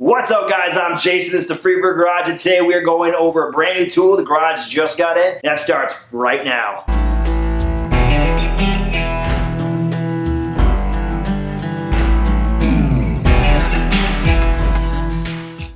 What's up, guys? I'm Jason. This is the Freebird Garage, and today we are going over a brand new tool the garage just got in. That starts right now.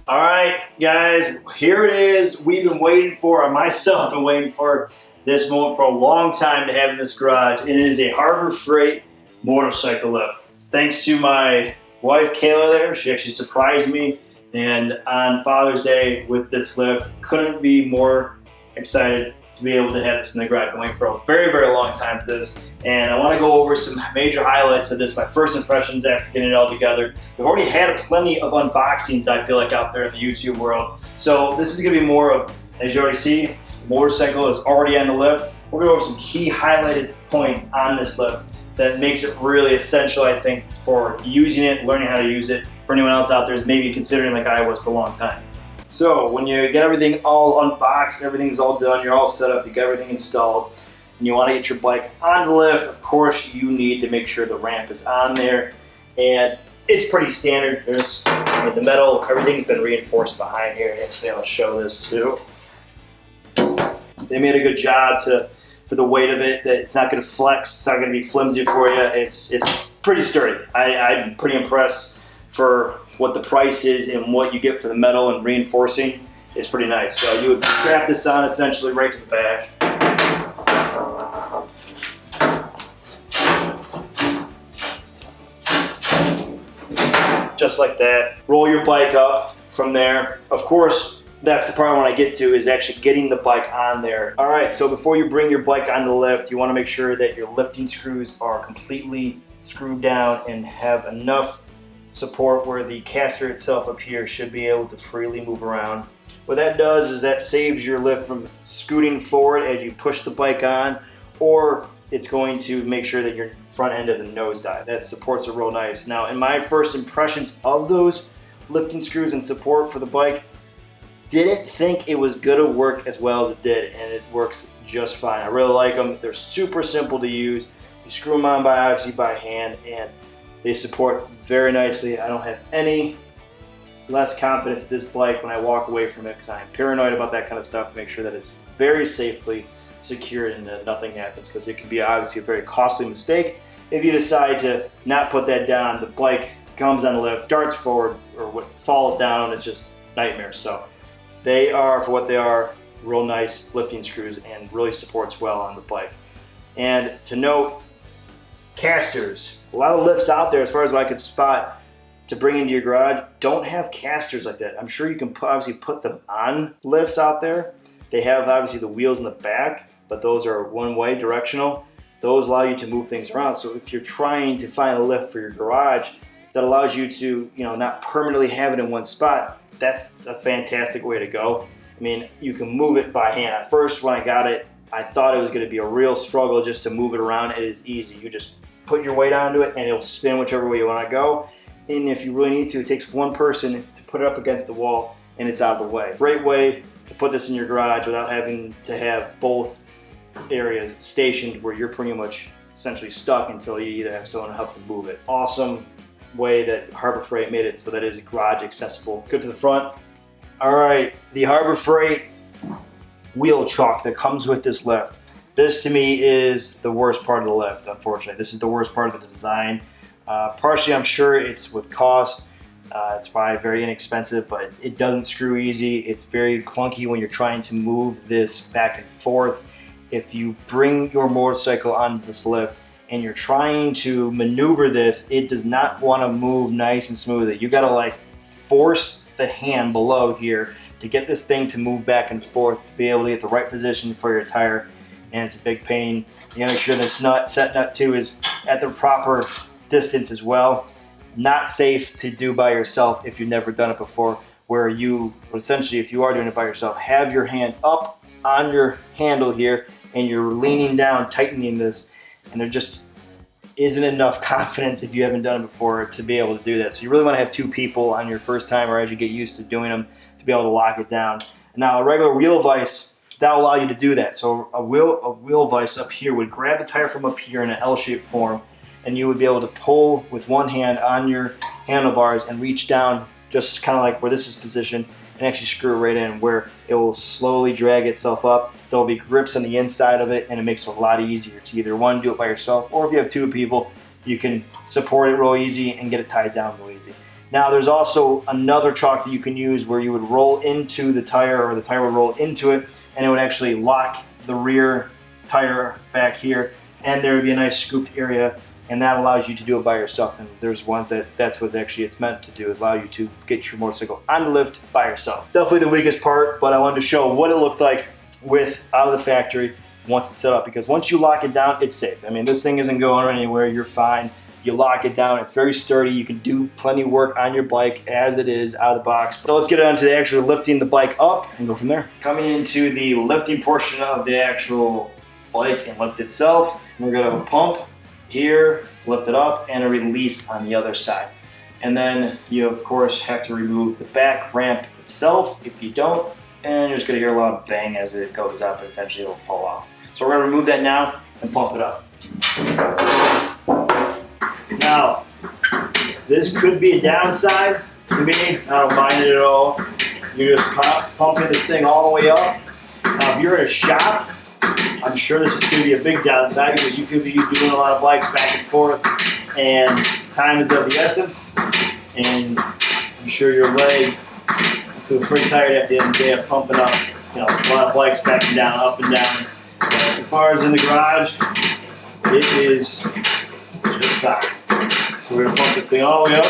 All right, guys, here it is. We've been waiting for, myself been waiting for this moment for a long time to have in this garage, and it is a Harbor Freight motorcycle lift. Thanks to my wife Kayla there, she actually surprised me, and on Father's Day with this lift, couldn't be more excited to be able to have this in the garage. I've been waiting for a very, very long time for this, and I want to go over some major highlights of this, my first impressions after getting it all together. We've already had plenty of unboxings, I feel like, out there in the YouTube world, so this is going to be more of, as you already see, the motorcycle is already on the lift. We're going to go over some key highlighted points on this lift that makes it really essential, I think, for using it, learning how to use it, for anyone else out there is maybe considering like I was for a long time. So when you get everything all unboxed, everything's all done, you're all set up, you got everything installed, and you want to get your bike on the lift, of course you need to make sure the ramp is on there, and it's pretty standard. There's the metal, everything's been reinforced behind here. I'll show this too. They made a good job for the weight of it, that it's not going to flex, it's not going to be flimsy for you. It's pretty sturdy. I'm pretty impressed for what the price is and what you get for the metal and reinforcing. It's pretty nice. So you would strap this on essentially right to the back. Just like that. Roll your bike up from there. Of course, that's the part I want to get to, is actually getting the bike on there. All right, so before you bring your bike on the lift, you want to make sure that your lifting screws are completely screwed down and have enough support where the caster itself up here should be able to freely move around. What that does is that saves your lift from scooting forward as you push the bike on, or it's going to make sure that your front end doesn't nosedive. That supports it real nice. Now, in my first impressions of those lifting screws and support for the bike, didn't think it was gonna work as well as it did, and it works just fine. I really like them. They're super simple to use. You screw them on obviously by hand, and they support very nicely. I don't have any less confidence in this bike when I walk away from it, because I'm paranoid about that kind of stuff to make sure that it's very safely secured and that nothing happens, because it can be obviously a very costly mistake if you decide to not put that down. The bike comes on the lift, darts forward, or what falls down, and it's just nightmare. So they are, for what they are, real nice lifting screws and really supports well on the bike. And to note, casters. A lot of lifts out there, as far as what I could spot, to bring into your garage, don't have casters like that. I'm sure you can obviously put them on lifts out there. They have obviously the wheels in the back, but those are one-way directional. Those allow you to move things around. So if you're trying to find a lift for your garage that allows you to, not permanently have it in one spot, that's a fantastic way to go. I mean, you can move it by hand. At first, when I got it, I thought it was going to be a real struggle just to move it around. It is easy. You just put your weight onto it and it'll spin whichever way you want to go. And if you really need to, it takes one person to put it up against the wall and it's out of the way. Great way to put this in your garage without having to have both areas stationed where you're pretty much essentially stuck until you either have someone to help you move it. Awesome way that Harbor Freight made it so that it is garage accessible. Go to the front. All right, the Harbor Freight wheel chock that comes with this lift. This to me is the worst part of the lift, unfortunately. This is the worst part of the design. Partially, I'm sure it's with cost. It's probably very inexpensive, but it doesn't screw easy. It's very clunky when you're trying to move this back and forth. If you bring your motorcycle onto this lift and you're trying to maneuver this, it does not want to move nice and smooth. You gotta like force the hand below here to get this thing to move back and forth to be able to get the right position for your tire, and it's a big pain. You gotta make sure this set nut too is at the proper distance as well. Not safe to do by yourself if you've never done it before, where you essentially, if you are doing it by yourself, have your hand up on your handle here and you're leaning down, tightening this, and there just isn't enough confidence if you haven't done it before to be able to do that. So you really want to have two people on your first time, or as you get used to doing them, to be able to lock it down. Now a regular wheel vise, that will allow you to do that. So a wheel vise up here would grab the tire from up here in an L-shaped form, and you would be able to pull with one hand on your handlebars and reach down just kind of like where this is positioned, and actually screw it right in where it will slowly drag itself up. There'll be grips on the inside of it, and it makes it a lot easier to either one, do it by yourself, or if you have two people, you can support it real easy and get it tied down real easy. Now there's also another Chock that you can use where you would roll into the tire, or the tire would roll into it, and it would actually lock the rear tire back here, and there would be a nice scooped area, and that allows you to do it by yourself. And there's ones that's what actually it's meant to do, is allow you to get your motorcycle on the lift by yourself. Definitely the weakest part, but I wanted to show what it looked like with out of the factory once it's set up, because once you lock it down, it's safe. I mean, this thing isn't going anywhere, you're fine. You lock it down, it's very sturdy. You can do plenty of work on your bike as it is out of the box. So let's get on to the actual lifting the bike up and go from there. Coming into the lifting portion of the actual bike and lift itself, we're gonna pump here, lift it up, and a release on the other side. And then you of course have to remove the back ramp itself. If you don't, and you're just gonna hear a lot of bang as it goes up, and eventually it'll fall off. So we're gonna remove that now and pump it up. Now, this could be a downside to me. I don't mind it at all. You're just pumping this thing all the way up. If you're in a shop, I'm sure this is going to be a big downside, because you could be doing a lot of bikes back and forth, and time is of the essence. And I'm sure your leg will feel pretty tired at the end of the day of pumping up, a lot of bikes back and down, up and down. But as far as in the garage, it is just fine. So we're going to pump this thing all the way up.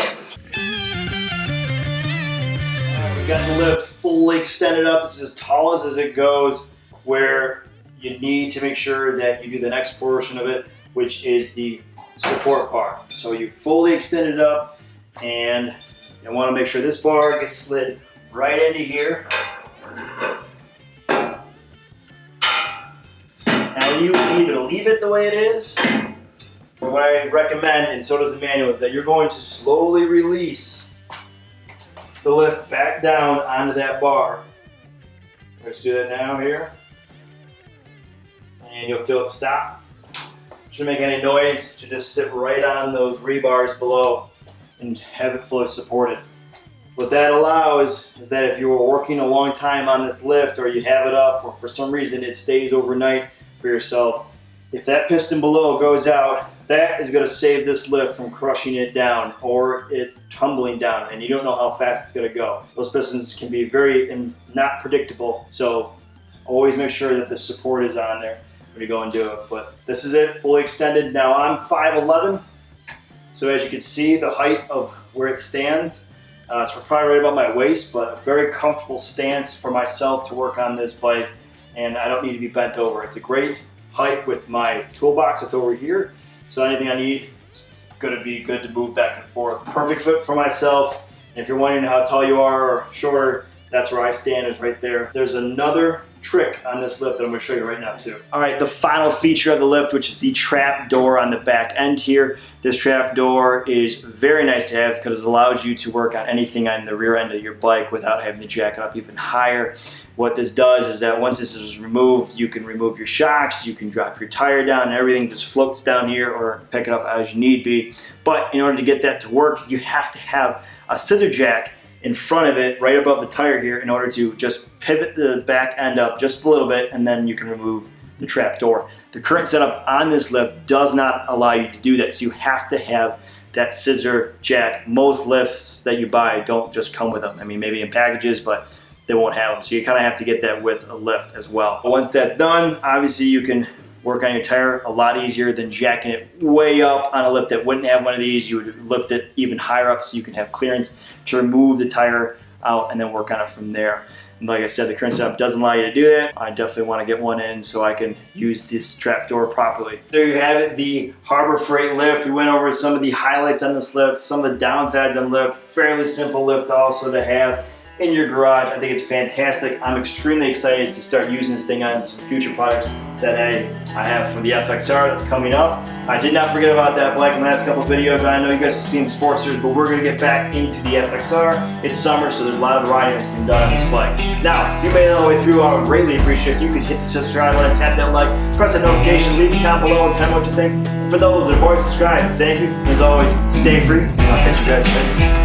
Alright, we got the lift fully extended up. This is as tall as it goes, where you need to make sure that you do the next portion of it, which is the support bar. So you fully extend it up, and you want to make sure this bar gets slid right into here. Now you can either leave it the way it is, or what I recommend, and so does the manual, is that you're going to slowly release the lift back down onto that bar. Let's do that now here. And you'll feel it stop. Shouldn't make any noise. To just sit right on those rebars below and have it fully supported. What that allows is that if you were working a long time on this lift, or you have it up, or for some reason it stays overnight for yourself, if that piston below goes out, that is going to save this lift from crushing it down or it tumbling down, and you don't know how fast it's going to go. Those pistons can be very not predictable, so always make sure that the support is on there when you go and do it. But this is it, fully extended. Now I'm 5'11", so as you can see, the height of where it stands, it's probably right about my waist, but a very comfortable stance for myself to work on this bike, and I don't need to be bent over. It's a great height with my toolbox that's over here, so anything I need, it's going to be good to move back and forth. Perfect fit for myself. And if you're wondering how tall you are or shorter, that's where I stand, is right there. There's another trick on this lift that I'm going to show you right now too. All right, the final feature of the lift, which is the trap door on the back end here. This trap door is very nice to have because it allows you to work on anything on the rear end of your bike without having to jack it up even higher. What this does is that once this is removed, you can remove your shocks, you can drop your tire down, and everything just floats down here, or pick it up as you need be. But in order to get that to work, you have to have a scissor jack in front of it, right above the tire here, in order to just pivot the back end up just a little bit, and then you can remove the trap door. The current setup on this lift does not allow you to do that, so you have to have that scissor jack. Most lifts that you buy don't just come with them. I mean, maybe in packages, but they won't have them, so you kind of have to get that with a lift as well. But once that's done, obviously you can work on your tire a lot easier than jacking it way up on a lift that wouldn't have one of these. You would lift it even higher up so you can have clearance to remove the tire out and then work on it from there. And like I said, the current setup doesn't allow you to do that. I definitely want to get one in so I can use this trap door properly. There you have it, the Harbor Freight lift. We went over some of the highlights on this lift, some of the downsides on the lift. Fairly simple lift also to have in your garage. I think it's fantastic. I'm extremely excited to start using this thing on some future products that I have for the FXR that's coming up. I did not forget about that bike in the last couple of videos. I know you guys have seen Sportsters, but we're going to get back into the FXR. It's summer, so there's a lot of riding that's been done on this bike. Now, if you made it all the way through, I would greatly appreciate if you could hit the subscribe button, tap that like, press that notification, leave a comment below and tell me what you think. For those that have already subscribed, thank you. As always, stay free, and I'll catch you guys later.